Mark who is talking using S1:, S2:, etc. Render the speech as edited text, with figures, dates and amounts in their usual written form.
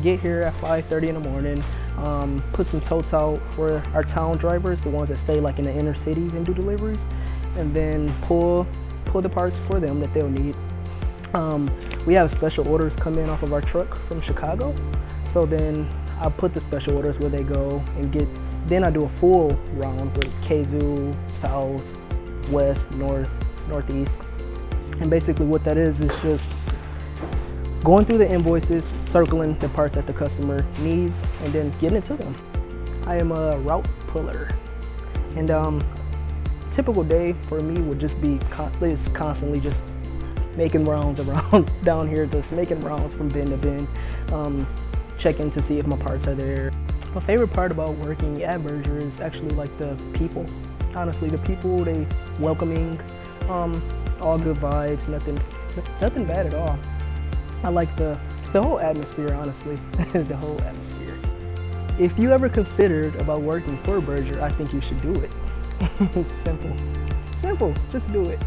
S1: get here at 5:30 in the morning, put some totes out for our town drivers, the ones that stay like in the inner city and do deliveries, and then pull the parts for them that they'll need. We have special orders come in off of our truck from Chicago, so then I put the special orders where they go and then I do a full round with KZoo, South, West, North, Northeast. And basically what that is just going through the invoices, circling the parts that the customer needs, and then getting it to them. I am a route puller. And typical day for me would just be constantly just making rounds around down here, just making rounds from bin to bin, checking to see if my parts are there. My favorite part about working at Berger is actually like the people. Honestly, the people, they welcoming, all good vibes, nothing bad at all. I like the whole atmosphere, honestly, the whole atmosphere. If you ever considered about working for Berger, I think you should do it. Simple, just do it.